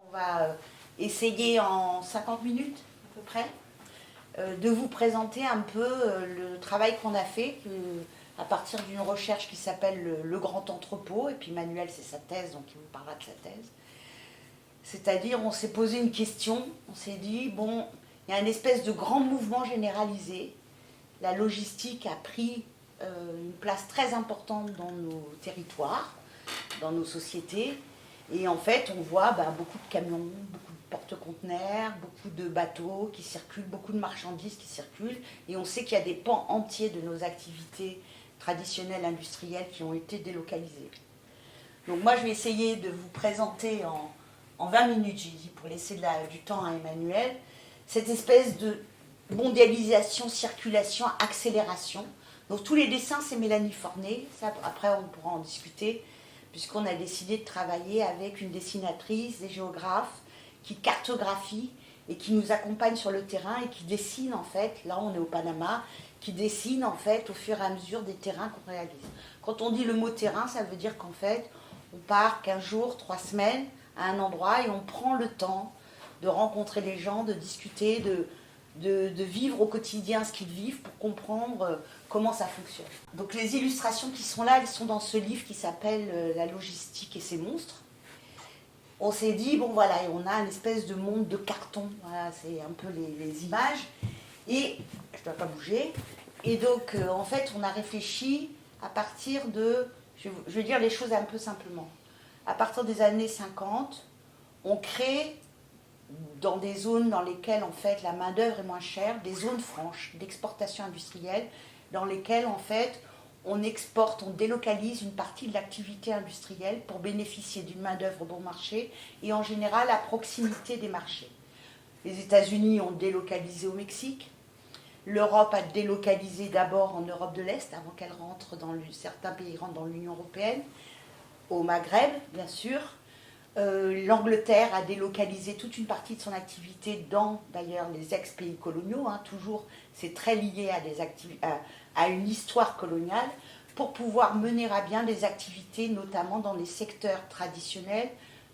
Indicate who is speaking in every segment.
Speaker 1: On va essayer en 50 minutes à peu près de vous présenter un peu le travail qu'on a fait à partir d'une recherche qui s'appelle le Grand Entrepôt, et puis Manuel c'est sa thèse, donc il vous parlera de sa thèse. C'est-à-dire on s'est posé une question, on s'est dit, bon, il y a une espèce de grand mouvement généralisé, la logistique a pris une place très importante dans nos territoires, dans nos sociétés, et en fait on voit beaucoup de camions, beaucoup de porte-conteneurs, beaucoup de bateaux qui circulent, beaucoup de marchandises qui circulent, et on sait qu'il y a des pans entiers de nos activités traditionnelles industrielles qui ont été délocalisées. Donc moi je vais essayer de vous présenter en 20 minutes, j'ai dit, pour laisser du temps à Emmanuel, cette espèce de mondialisation, circulation, accélération. Donc tous les dessins, c'est Mélanie Fornet, ça, après on pourra en discuter, puisqu'on a décidé de travailler avec une dessinatrice, des géographes, qui cartographie et qui nous accompagne sur le terrain et qui dessine en fait, là on est au Panama, qui dessine en fait au fur et à mesure des terrains qu'on réalise. Quand on dit le mot terrain, ça veut dire qu'en fait, on part 15 jours, 3 semaines à un endroit et on prend le temps de rencontrer les gens, de discuter, de vivre au quotidien ce qu'ils vivent pour comprendre comment ça fonctionne. Donc les illustrations qui sont là, elles sont dans ce livre qui s'appelle La logistique et ses monstres. On s'est dit, bon voilà, on a une espèce de monde de carton, voilà, c'est un peu les images, et je ne dois pas bouger, et donc en fait on a réfléchi à partir de, je vais dire les choses un peu simplement, à partir des années 50, on crée dans des zones dans lesquelles en fait la main d'œuvre est moins chère, des zones franches d'exportation industrielle, dans lesquelles en fait on exporte, on délocalise une partie de l'activité industrielle pour bénéficier d'une main d'œuvre bon marché et en général à proximité des marchés. Les États-Unis ont délocalisé au Mexique, l'Europe a délocalisé d'abord en Europe de l'Est avant qu'elle rentre certains pays rentrent dans l'Union européenne, au Maghreb bien sûr. L'Angleterre a délocalisé toute une partie de son activité dans, d'ailleurs, les ex-pays coloniaux, toujours, c'est très lié à une histoire coloniale, pour pouvoir mener à bien des activités, notamment dans les secteurs traditionnels,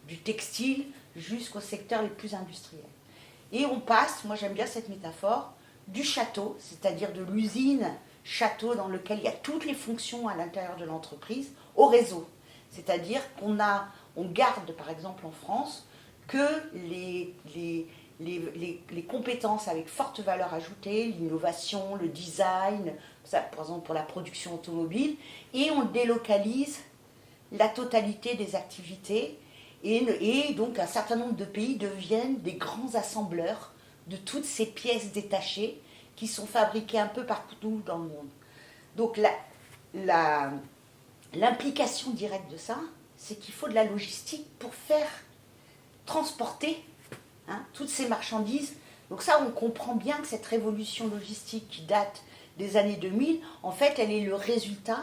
Speaker 1: du textile jusqu'aux secteurs les plus industriels. Et on passe, moi j'aime bien cette métaphore, du château, c'est-à-dire de l'usine château dans lequel il y a toutes les fonctions à l'intérieur de l'entreprise, au réseau. C'est-à-dire on garde, par exemple en France, que les compétences avec forte valeur ajoutée, l'innovation, le design, ça, par exemple pour la production automobile, et on délocalise la totalité des activités, et donc un certain nombre de pays deviennent des grands assembleurs de toutes ces pièces détachées qui sont fabriquées un peu partout dans le monde. Donc l'implication directe de ça, c'est qu'il faut de la logistique pour faire transporter toutes ces marchandises. Donc ça, on comprend bien que cette révolution logistique qui date des années 2000, en fait, elle est le résultat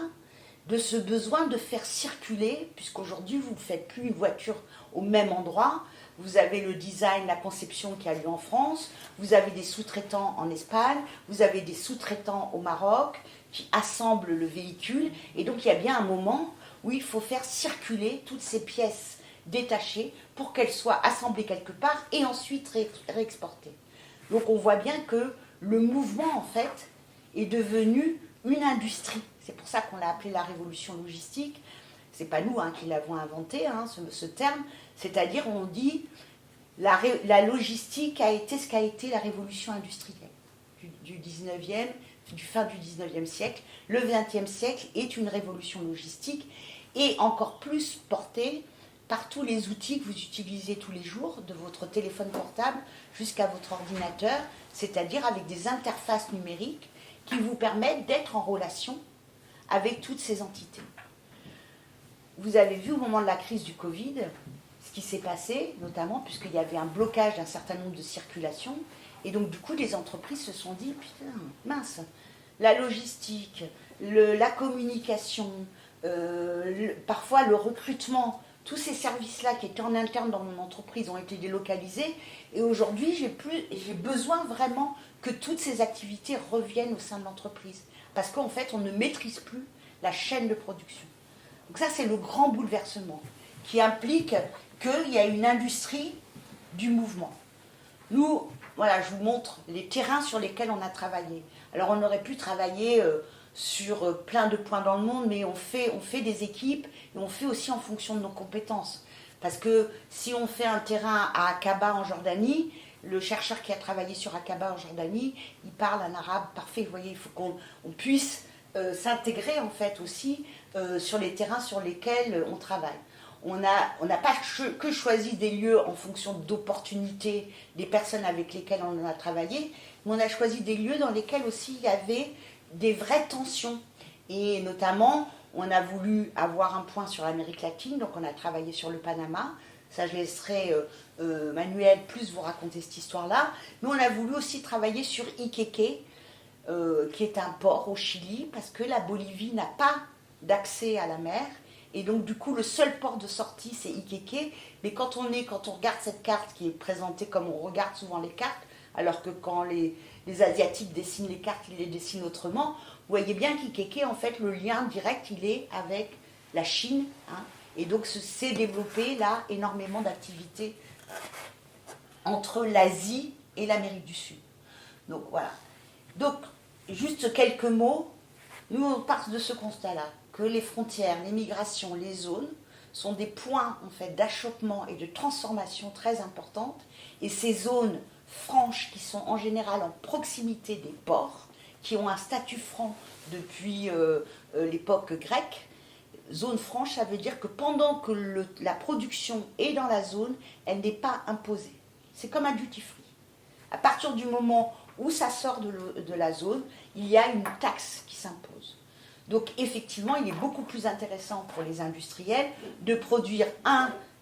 Speaker 1: de ce besoin de faire circuler, puisqu'aujourd'hui, vous ne faites plus une voiture au même endroit. Vous avez le design, la conception qui a lieu en France, vous avez des sous-traitants en Espagne, vous avez des sous-traitants au Maroc qui assemblent le véhicule, et donc il y a bien un moment où il faut faire circuler toutes ces pièces détachées pour qu'elles soient assemblées quelque part et ensuite réexportées. Donc on voit bien que le mouvement en fait est devenu une industrie. C'est pour ça qu'on l'a appelé la révolution logistique. C'est pas nous qui l'avons inventé, ce terme. C'est-à-dire on dit la logistique a été ce qu'a été la révolution industrielle du 19e, du fin du 19e siècle. Le 20e siècle est une révolution logistique et encore plus portée par tous les outils que vous utilisez tous les jours, de votre téléphone portable jusqu'à votre ordinateur, c'est-à-dire avec des interfaces numériques qui vous permettent d'être en relation avec toutes ces entités. Vous avez vu au moment de la crise du Covid ce qui s'est passé, notamment puisqu'il y avait un blocage d'un certain nombre de circulations, et donc du coup les entreprises se sont dit, putain, mince, la logistique, la communication, parfois le recrutement, tous ces services-là qui étaient en interne dans mon entreprise ont été délocalisés, et aujourd'hui j'ai besoin vraiment que toutes ces activités reviennent au sein de l'entreprise, parce qu'en fait on ne maîtrise plus la chaîne de production. Donc ça c'est le grand bouleversement, qui implique qu'il y a une industrie du mouvement. Nous, voilà, je vous montre les terrains sur lesquels on a travaillé. Alors on aurait pu travailler sur plein de points dans le monde, mais on fait des équipes et on fait aussi en fonction de nos compétences. Parce que si on fait un terrain à Aqaba en Jordanie, le chercheur qui a travaillé sur Aqaba en Jordanie, il parle un arabe parfait. Vous voyez, il faut qu'on puisse s'intégrer en fait aussi sur les terrains sur lesquels on travaille. On n'a pas que choisi des lieux en fonction d'opportunités des personnes avec lesquelles on a travaillé, mais on a choisi des lieux dans lesquels aussi il y avait des vraies tensions. Et notamment, on a voulu avoir un point sur l'Amérique latine, donc on a travaillé sur le Panama. Ça, je laisserai Manuel plus vous raconter cette histoire-là. Mais on a voulu aussi travailler sur Iquique, qui est un port au Chili, parce que la Bolivie n'a pas d'accès à la mer. Et donc, du coup, le seul port de sortie, c'est Iquique. Mais quand on regarde cette carte qui est présentée comme on regarde souvent les cartes, alors que quand les Asiatiques dessinent les cartes, ils les dessinent autrement, vous voyez bien qu'Iquique, en fait, le lien direct, il est avec la Chine. Hein, et donc, s'est développé là énormément d'activités entre l'Asie et l'Amérique du Sud. Donc, voilà. Donc, juste quelques mots. Nous, on part de ce constat-là, que les frontières, les migrations, les zones sont des points en fait, d'achoppement et de transformation très importantes. Et ces zones franches qui sont en général en proximité des ports, qui ont un statut franc depuis l'époque grecque, zone franche, ça veut dire que pendant que la production est dans la zone, elle n'est pas imposée. C'est comme un duty free. À partir du moment où ça sort de la zone, il y a une taxe qui s'impose. Donc effectivement, il est beaucoup plus intéressant pour les industriels de produire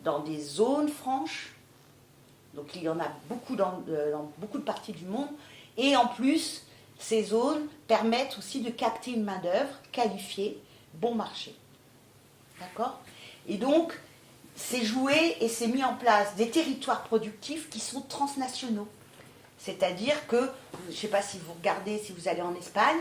Speaker 1: dans des zones franches, donc il y en a beaucoup dans beaucoup de parties du monde, et en plus, ces zones permettent aussi de capter une main-d'œuvre qualifiée, bon marché. D'accord ? Et donc, c'est joué et c'est mis en place des territoires productifs qui sont transnationaux. C'est-à-dire que, je ne sais pas si vous regardez, si vous allez en Espagne,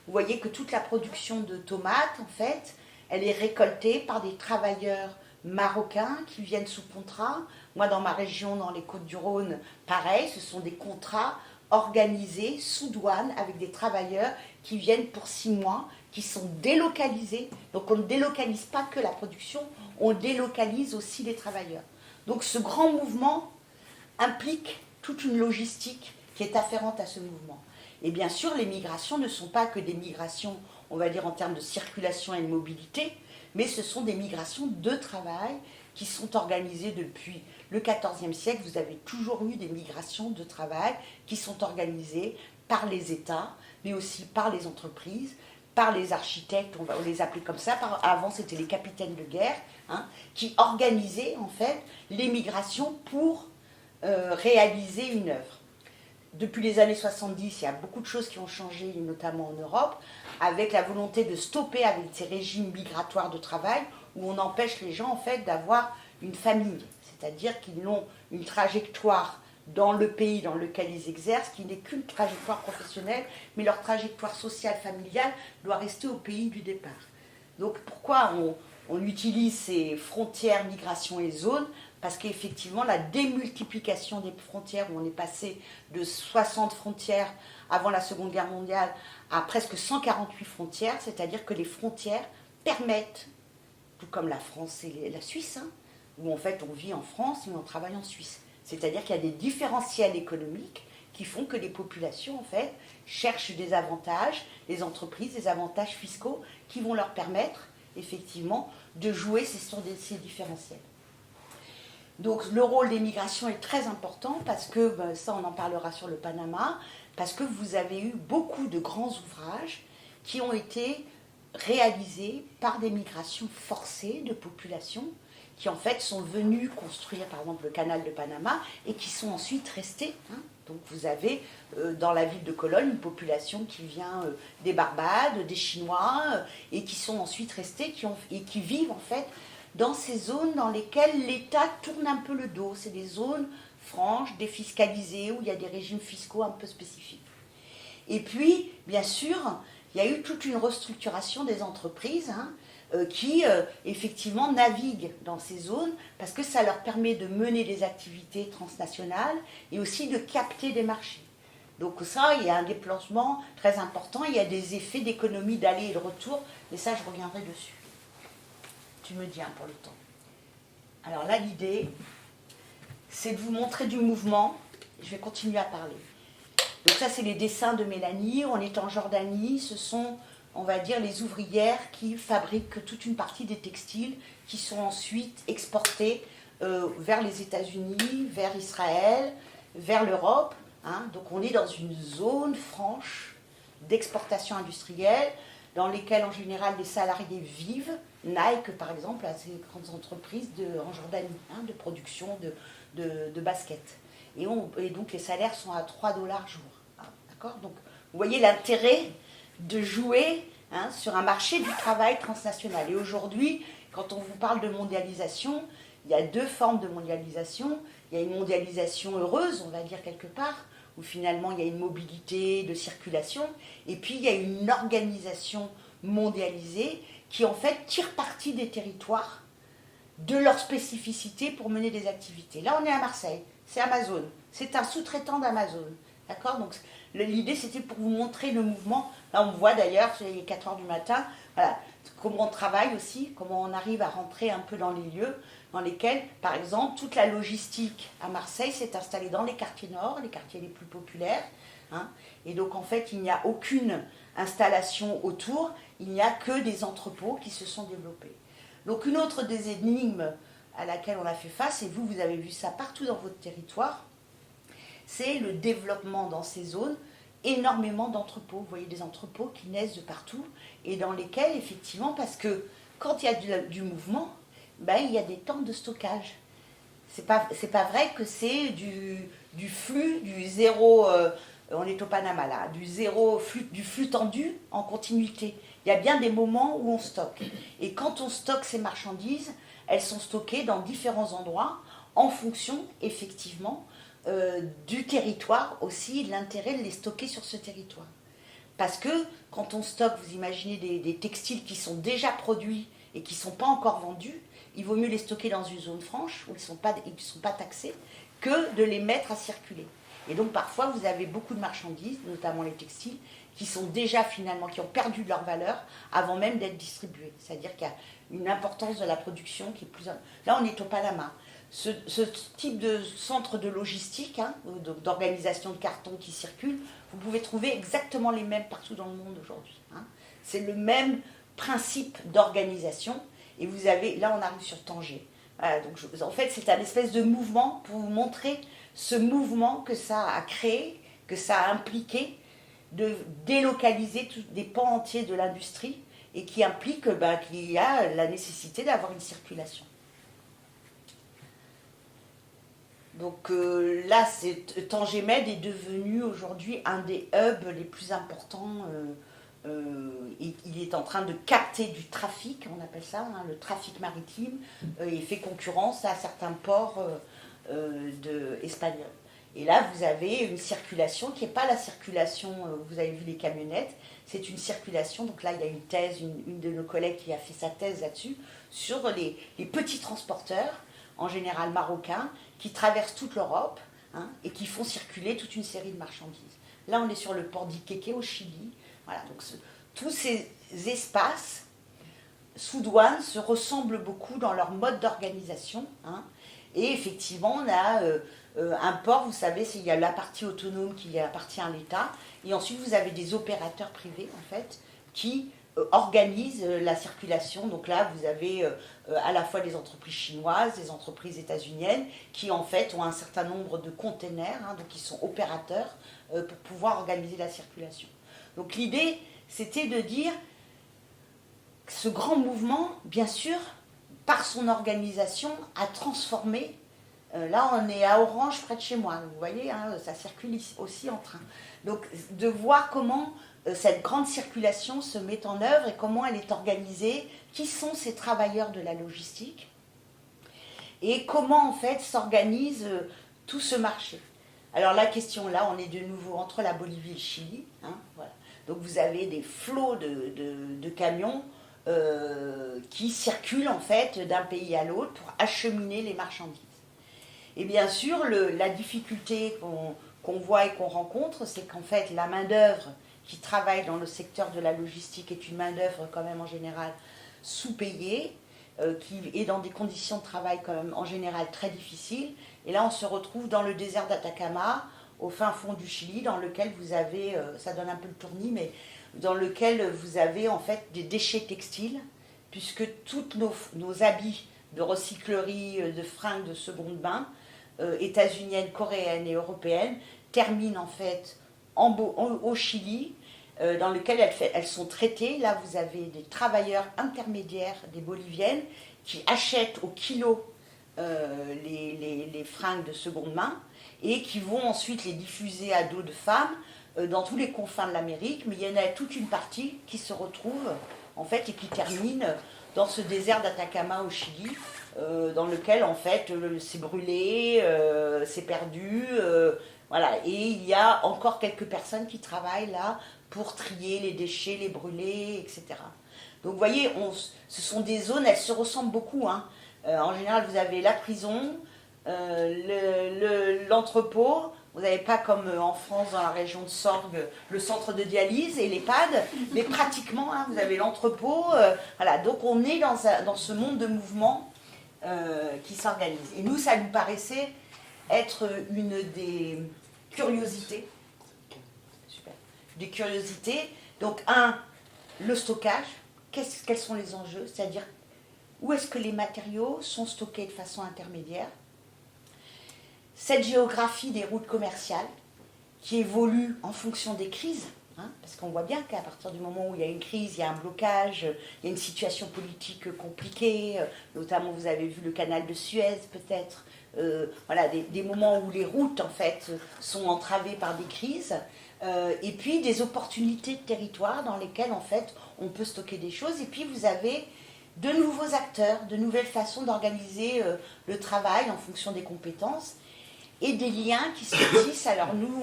Speaker 1: vous voyez que toute la production de tomates, en fait, elle est récoltée par des travailleurs marocains qui viennent sous contrat. Moi, dans ma région, dans les Côtes-du-Rhône, pareil, ce sont des contrats organisés sous douane avec des travailleurs qui viennent pour 6 mois, qui sont délocalisés. Donc, on ne délocalise pas que la production, on délocalise aussi les travailleurs. Donc, ce grand mouvement implique toute une logistique qui est afférente à ce mouvement. Et bien sûr, les migrations ne sont pas que des migrations, on va dire en termes de circulation et de mobilité, mais ce sont des migrations de travail qui sont organisées depuis le XIVe siècle. Vous avez toujours eu des migrations de travail qui sont organisées par les États, mais aussi par les entreprises, par les architectes, on va les appeler comme ça. Avant, c'était les capitaines de guerre, hein, qui organisaient en fait les migrations pour réaliser une œuvre. Depuis les années 70, il y a beaucoup de choses qui ont changé, notamment en Europe, avec la volonté de stopper avec ces régimes migratoires de travail où on empêche les gens en fait d'avoir une famille, c'est-à-dire qu'ils ont une trajectoire dans le pays dans lequel ils exercent qui n'est qu'une trajectoire professionnelle, mais leur trajectoire sociale, familiale doit rester au pays du départ. Donc pourquoi on utilise ces frontières, migration et zones ? Parce qu'effectivement, la démultiplication des frontières, où on est passé de 60 frontières avant la Seconde Guerre mondiale à presque 148 frontières, c'est-à-dire que les frontières permettent, tout comme la France et la Suisse, hein, où en fait on vit en France et on travaille en Suisse. C'est-à-dire qu'il y a des différentiels économiques qui font que les populations, en fait, cherchent des avantages, les entreprises, des avantages fiscaux qui vont leur permettre, effectivement, de jouer ces différentiels. Donc le rôle des migrations est très important parce que, ça on en parlera sur le Panama, parce que vous avez eu beaucoup de grands ouvrages qui ont été réalisés par des migrations forcées de populations qui en fait sont venus construire par exemple le canal de Panama et qui sont ensuite restés. Hein. Donc vous avez dans la ville de Cologne une population qui vient des Barbades, des Chinois et qui sont ensuite restés et qui vivent en fait dans ces zones dans lesquelles l'État tourne un peu le dos. C'est des zones franches, défiscalisées, où il y a des régimes fiscaux un peu spécifiques. Et puis, bien sûr, il y a eu toute une restructuration des entreprises, hein, qui effectivement naviguent dans ces zones parce que ça leur permet de mener des activités transnationales et aussi de capter des marchés. Donc ça, il y a un déplacement très important, il y a des effets d'économie d'aller et de retour, mais ça, je reviendrai dessus. Tu me dis pour le temps. Alors là, l'idée, c'est de vous montrer du mouvement. Je vais continuer à parler. Donc ça, c'est les dessins de Mélanie. On est en Jordanie. Ce sont, on va dire, les ouvrières qui fabriquent toute une partie des textiles qui sont ensuite exportés vers les États-Unis, vers Israël, vers l'Europe. Hein. Donc on est dans une zone franche d'exportation industrielle dans lesquelles en général les salariés vivent. Nike par exemple a ces grandes entreprises en Jordanie de production de baskets. Et donc les salaires sont à 3 dollars jour. Hein, d'accord. Donc vous voyez l'intérêt de jouer sur un marché du travail transnational. Et aujourd'hui, quand on vous parle de mondialisation, il y a deux formes de mondialisation. Il y a une mondialisation heureuse, on va dire quelque part, où finalement il y a une mobilité de circulation, et puis il y a une organisation mondialisée qui en fait tire parti des territoires, de leurs spécificités pour mener des activités. Là on est à Marseille, c'est Amazon, c'est un sous-traitant d'Amazon. D'accord. Donc l'idée c'était pour vous montrer le mouvement. Là on voit d'ailleurs, c'est 4 heures du matin, voilà, comment on travaille aussi, comment on arrive à rentrer un peu dans les lieux dans lesquels, par exemple, toute la logistique à Marseille s'est installée dans les quartiers nord, les quartiers les plus populaires. Hein, et donc, en fait, il n'y a aucune installation autour, il n'y a que des entrepôts qui se sont développés. Donc, une autre des énigmes à laquelle on a fait face, et vous avez vu ça partout dans votre territoire, c'est le développement dans ces zones, énormément d'entrepôts. Vous voyez des entrepôts qui naissent de partout, et dans lesquels, effectivement, parce que quand il y a du mouvement, il y a des temps de stockage. C'est pas vrai que c'est du flux, du zéro, on est au Panama là, du flux tendu en continuité. Il y a bien des moments où on stocke. Et quand on stocke ces marchandises, elles sont stockées dans différents endroits en fonction, effectivement, du territoire aussi, l'intérêt de les stocker sur ce territoire. Parce que quand on stocke, vous imaginez des textiles qui sont déjà produits et qui ne sont pas encore vendus, il vaut mieux les stocker dans une zone franche où ils ne sont pas taxés que de les mettre à circuler. Et donc parfois vous avez beaucoup de marchandises, notamment les textiles, qui sont déjà finalement, qui ont perdu de leur valeur avant même d'être distribuées. C'est-à-dire qu'il y a une importance de la production qui est plus... Là on est au Panama. Ce type de centre de logistique, d'organisation de carton qui circule, vous pouvez trouver exactement les mêmes partout dans le monde aujourd'hui. C'est le même principe d'organisation. Et vous avez, là on arrive sur Tanger. Voilà, donc en fait c'est un espèce de mouvement pour vous montrer ce mouvement que ça a créé, que ça a impliqué de délocaliser des pans entiers de l'industrie et qui implique qu'il y a la nécessité d'avoir une circulation. Donc là, Tanger Med est devenu aujourd'hui un des hubs les plus importants. Il est en train de capter du trafic, on appelle ça, le trafic maritime, et fait concurrence à certains ports espagnols. Et là, vous avez une circulation qui n'est pas la circulation, vous avez vu les camionnettes, c'est une circulation, donc là, il y a une thèse, une de nos collègues qui a fait sa thèse là-dessus, sur les petits transporteurs, en général marocains, qui traversent toute l'Europe et qui font circuler toute une série de marchandises. Là, on est sur le port d'Iquique au Chili. Voilà, donc tous ces espaces sous douane se ressemblent beaucoup dans leur mode d'organisation. Et effectivement, on a un port, vous savez, il y a la partie autonome qui appartient à l'État, et ensuite vous avez des opérateurs privés, en fait, qui organisent la circulation. Donc là, vous avez à la fois des entreprises chinoises, des entreprises états-uniennes, qui en fait ont un certain nombre de containers, donc ils sont opérateurs pour pouvoir organiser la circulation. Donc l'idée, c'était de dire que ce grand mouvement, bien sûr, par son organisation, a transformé. Là, on est à Orange, près de chez moi. Vous voyez, ça circule aussi en train. Donc, de voir comment cette grande circulation se met en œuvre et comment elle est organisée, qui sont ces travailleurs de la logistique, et comment, en fait, s'organise tout ce marché. Alors, la question, là, on est de nouveau entre la Bolivie et le Chili. Voilà. Donc, vous avez des flots de camions qui circulent en fait d'un pays à l'autre pour acheminer les marchandises. Et bien sûr, la difficulté qu'on voit et qu'on rencontre, c'est qu'en fait, la main-d'œuvre qui travaille dans le secteur de la logistique est une main-d'œuvre quand même en général sous-payée, qui est dans des conditions de travail quand même en général très difficiles. Et là, on se retrouve dans le désert d'Atacama, au fin fond du Chili, dans lequel vous avez, ça donne un peu le tournis, mais dans lequel vous avez en fait des déchets textiles, puisque tous nos habits de recyclerie, de fringues de seconde main, états-uniennes, coréennes et européennes, terminent en fait au Chili, dans lequel elles sont traitées. Là, vous avez des travailleurs intermédiaires, des boliviennes, qui achètent au kilo les fringues de seconde main et qui vont ensuite les diffuser à dos de femmes dans tous les confins de l'Amérique. Mais il y en a toute une partie qui se retrouve en fait et qui termine dans ce désert d'Atacama au Chili, dans lequel en fait c'est brûlé, c'est perdu, voilà. Et il y a encore quelques personnes qui travaillent là pour trier les déchets, les brûler, etc. Donc vous voyez, ce sont des zones, elles se ressemblent beaucoup, hein. En général, vous avez la prison, l'entrepôt. Vous n'avez pas comme en France, dans la région de Sorgue, le centre de dialyse et l'EHPAD, mais pratiquement, hein, vous avez l'entrepôt. Voilà. Donc on est dans ce monde de mouvement qui s'organise. Et nous, ça nous paraissait être une des curiosités. Super. Des curiosités. Donc, le stockage. Quels sont les enjeux? C'est-à-dire, où est-ce que les matériaux sont stockés de façon intermédiaire? Cette géographie des routes commerciales qui évolue en fonction des crises, hein, parce qu'on voit bien qu'à partir du moment où il y a une crise, il y a un blocage, il y a une situation politique compliquée, notamment vous avez vu le canal de Suez peut-être, voilà, des moments où les routes en fait sont entravées par des crises, et puis des opportunités de territoire dans lesquelles en fait on peut stocker des choses, et puis vous avez de nouveaux acteurs, de nouvelles façons d'organiser le travail en fonction des compétences, et des liens qui se tissent. Alors nous,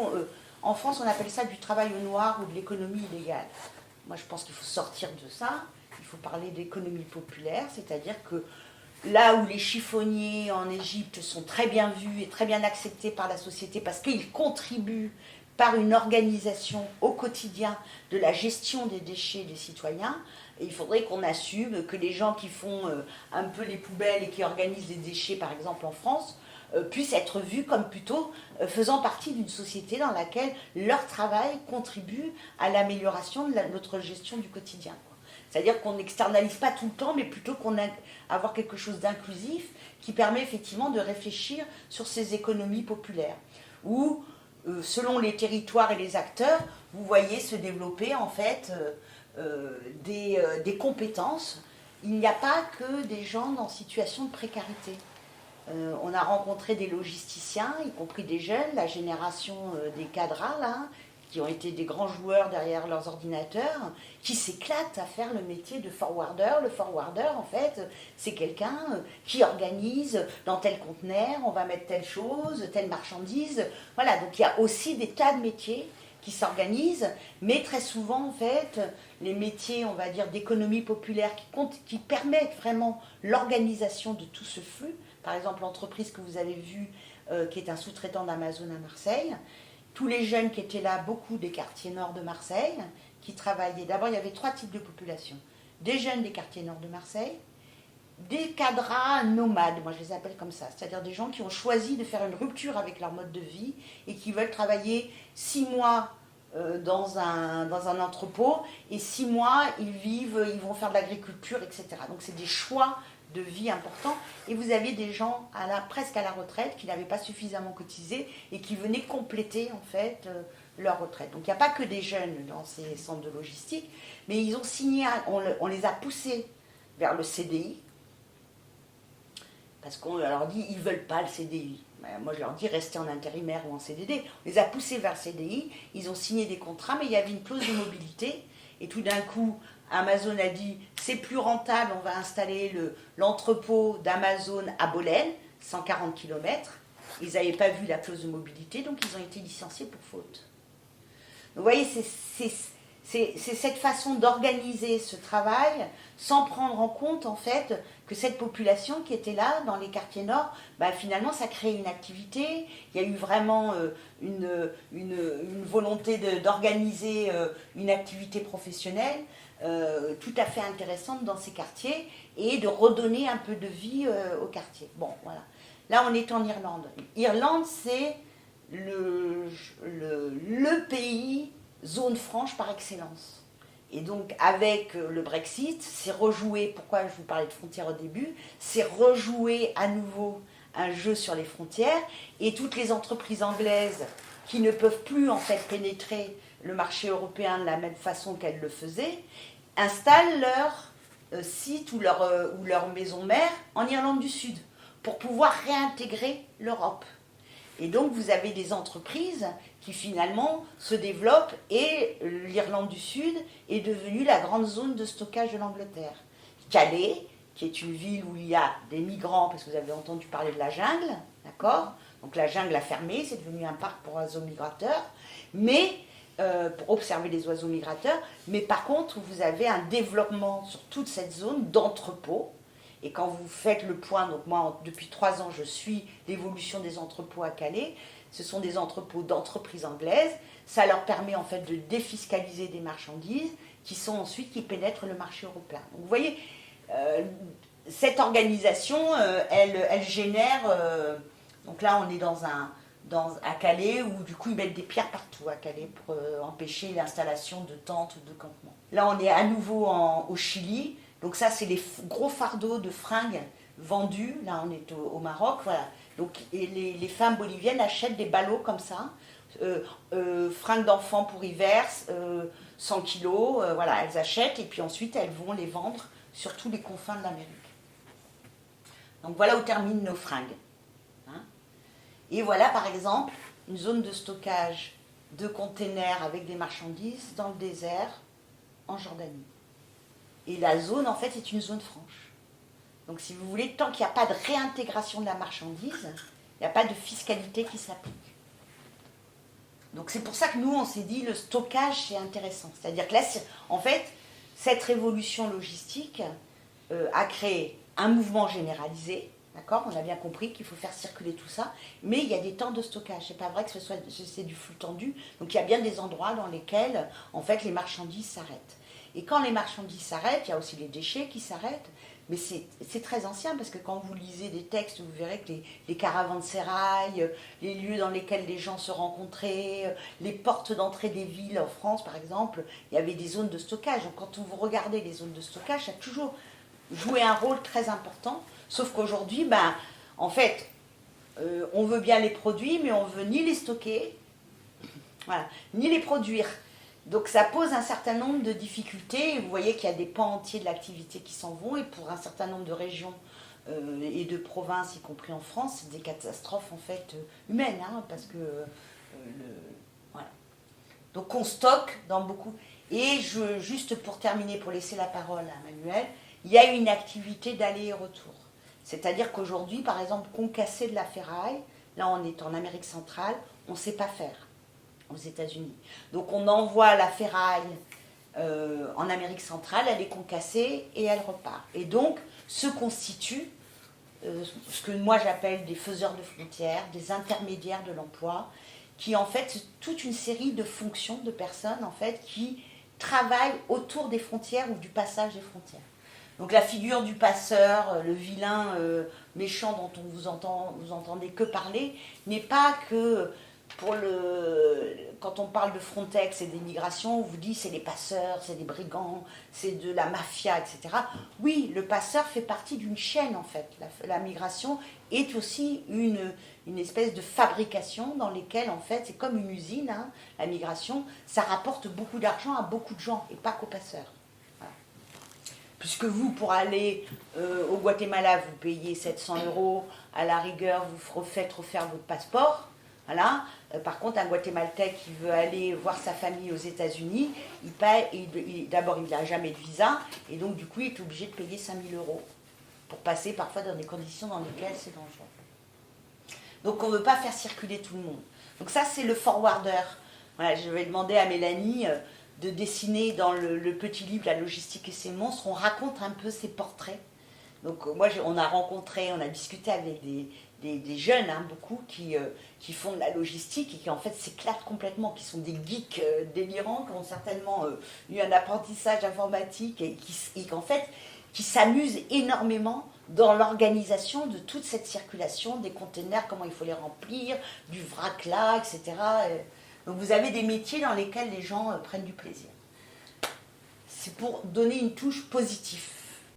Speaker 1: en France, on appelle ça du travail au noir ou de l'économie illégale. Moi, je pense qu'il faut sortir de ça. Il faut parler d'économie populaire, c'est-à-dire que là où les chiffonniers en Égypte sont très bien vus et très bien acceptés par la société parce qu'ils contribuent par une organisation au quotidien de la gestion des déchets des citoyens, et il faudrait qu'on assume que les gens qui font un peu les poubelles et qui organisent les déchets, par exemple en France, puissent être vus comme plutôt faisant partie d'une société dans laquelle leur travail contribue à l'amélioration de notre gestion du quotidien. C'est-à-dire qu'on n'externalise pas tout le temps, mais plutôt qu'on a avoir quelque chose d'inclusif qui permet effectivement de réfléchir sur ces économies populaires, où, selon les territoires et les acteurs, vous voyez se développer en fait des compétences. Il n'y a pas que des gens en situation de précarité. On a rencontré des logisticiens, y compris des jeunes, la génération des cadras, là, qui ont été des grands joueurs derrière leurs ordinateurs, qui s'éclatent à faire le métier de forwarder. Le forwarder, en fait, c'est quelqu'un qui organise dans tel conteneur, on va mettre telle chose, telle marchandise. Voilà, donc il y a aussi des tas de métiers qui s'organisent, mais très souvent, en fait, les métiers, on va dire, d'économie populaire qui permettent vraiment l'organisation de tout ce flux. Par exemple, l'entreprise que vous avez vue, qui est un sous-traitant d'Amazon à Marseille, tous les jeunes qui étaient là, beaucoup des quartiers nord de Marseille, qui travaillaient. D'abord, il y avait 3 types de populations. Des jeunes des quartiers nord de Marseille, des cadras nomades, moi je les appelle comme ça, c'est-à-dire des gens qui ont choisi de faire une rupture avec leur mode de vie et qui veulent travailler 6 mois dans un entrepôt et 6 mois ils vont faire de l'agriculture, etc. Donc c'est des choix de vie importants. Et vous aviez des gens presque à la retraite qui n'avaient pas suffisamment cotisé et qui venaient compléter en fait leur retraite. Donc il n'y a pas que des jeunes dans ces centres de logistique, mais ils ont signé, on les a poussés vers le CDI, parce qu'on leur dit ils ne veulent pas le CDI. Moi je leur dis restez en intérimaire ou en CDD. On les a poussés vers le CDI, ils ont signé des contrats, mais il y avait une clause de mobilité, et tout d'un coup Amazon a dit c'est plus rentable, on va installer l'entrepôt d'Amazon à Bolène, 140 km. Ils n'avaient pas vu la clause de mobilité, donc ils ont été licenciés pour faute. Donc vous voyez, C'est cette façon d'organiser ce travail sans prendre en compte en fait que cette population qui était là dans les quartiers nord, bah, finalement ça crée une activité. Il y a eu vraiment une volonté d'organiser une activité professionnelle tout à fait intéressante dans ces quartiers et de redonner un peu de vie au quartier. Bon, voilà. Là on est en Irlande. Irlande c'est le pays zone franche par excellence. Et donc avec le Brexit, c'est rejoué, pourquoi je vous parlais de frontières au début, c'est rejouer à nouveau un jeu sur les frontières et toutes les entreprises anglaises qui ne peuvent plus en fait pénétrer le marché européen de la même façon qu'elles le faisaient, installent leur site ou leur maison mère en Irlande du Sud pour pouvoir réintégrer l'Europe. Et donc vous avez des entreprises qui finalement se développent et l'Irlande du Sud est devenue la grande zone de stockage de l'Angleterre. Calais, qui est une ville où il y a des migrants, parce que vous avez entendu parler de la jungle, d'accord ? Donc la jungle a fermé, c'est devenu un parc pour oiseaux migrateurs, mais pour observer les oiseaux migrateurs, mais par contre vous avez un développement sur toute cette zone d'entrepôts. Et quand vous faites le point, donc moi depuis 3 ans je suis l'évolution des entrepôts à Calais, ce sont des entrepôts d'entreprises anglaises, ça leur permet en fait de défiscaliser des marchandises qui pénètrent le marché européen. Donc vous voyez, cette organisation, elle génère, donc là on est à Calais où du coup ils mettent des pierres partout à Calais pour empêcher l'installation de tentes, de campements. Là on est à nouveau au Chili. Donc ça, c'est les gros fardeaux de fringues vendus. Là, on est au Maroc. Voilà. Donc et les femmes boliviennes achètent des ballots comme ça, fringues d'enfants pour hiver, 100 kilos. Voilà, elles achètent et puis ensuite elles vont les vendre sur tous les confins de l'Amérique. Donc voilà où terminent nos fringues. Hein. Et voilà, par exemple, une zone de stockage de containers avec des marchandises dans le désert en Jordanie. Et la zone, en fait, est une zone franche. Donc, si vous voulez, tant qu'il n'y a pas de réintégration de la marchandise, il n'y a pas de fiscalité qui s'applique. Donc, c'est pour ça que nous, on s'est dit, le stockage, c'est intéressant. C'est-à-dire que là, en fait, cette révolution logistique a créé un mouvement généralisé. D'accord ? On a bien compris qu'il faut faire circuler tout ça. Mais il y a des temps de stockage. C'est pas vrai que c'est du flux tendu. Donc, il y a bien des endroits dans lesquels, en fait, les marchandises s'arrêtent. Et quand les marchandises s'arrêtent, il y a aussi les déchets qui s'arrêtent, mais c'est très ancien parce que quand vous lisez des textes, vous verrez que les caravansérails, les lieux dans lesquels les gens se rencontraient, les portes d'entrée des villes en France par exemple, il y avait des zones de stockage. Donc quand vous regardez les zones de stockage, ça a toujours joué un rôle très important, sauf qu'aujourd'hui, en fait, on veut bien les produits, mais on ne veut ni les stocker, voilà, ni les produire. Donc ça pose un certain nombre de difficultés. Vous voyez qu'il y a des pans entiers de l'activité qui s'en vont et pour un certain nombre de régions et de provinces, y compris en France, c'est des catastrophes en fait humaines, hein, parce que voilà. Donc on stocke dans beaucoup. Et juste pour terminer, pour laisser la parole à Manuel, il y a une activité d'aller et retour. C'est-à-dire qu'aujourd'hui, par exemple, concasser de la ferraille, là on est en Amérique centrale, on ne sait pas faire. Aux États-Unis. Donc on envoie la ferraille en Amérique centrale, elle est concassée et elle repart. Et donc se constituent ce que moi j'appelle des faiseurs de frontières, des intermédiaires de l'emploi, qui en fait c'est toute une série de fonctions de personnes en fait qui travaillent autour des frontières ou du passage des frontières. Donc la figure du passeur, le vilain méchant dont vous entendez que parler, n'est pas que quand on parle de Frontex et des migrations, on vous dit c'est des passeurs, c'est des brigands, c'est de la mafia, etc. Oui, le passeur fait partie d'une chaîne en fait. La migration est aussi une espèce de fabrication dans laquelle en fait c'est comme une usine, hein, la migration, ça rapporte beaucoup d'argent à beaucoup de gens et pas qu'aux passeurs. Voilà. Puisque vous, pour aller au Guatemala, vous payez 700 €, à la rigueur, vous faites refaire votre passeport. Voilà. Par contre, un Guatémaltèque qui veut aller voir sa famille aux États-Unis, d'abord il n'a jamais de visa, et donc du coup il est obligé de payer 5 000 € pour passer parfois dans des conditions dans lesquelles c'est dangereux. Donc on ne veut pas faire circuler tout le monde. Donc ça c'est le forwarder. Voilà, je vais demander à Mélanie de dessiner dans le petit livre La logistique et ses monstres, on raconte un peu ces portraits. Donc moi, on a discuté avec des jeunes, hein, beaucoup, qui font de la logistique et qui en fait s'éclatent complètement, qui sont des geeks délirants, qui ont certainement eu un apprentissage informatique et qu'en fait, qui s'amusent énormément dans l'organisation de toute cette circulation, des containers, comment il faut les remplir, du vrac là, etc. Donc vous avez des métiers dans lesquels les gens prennent du plaisir. C'est pour donner une touche positive.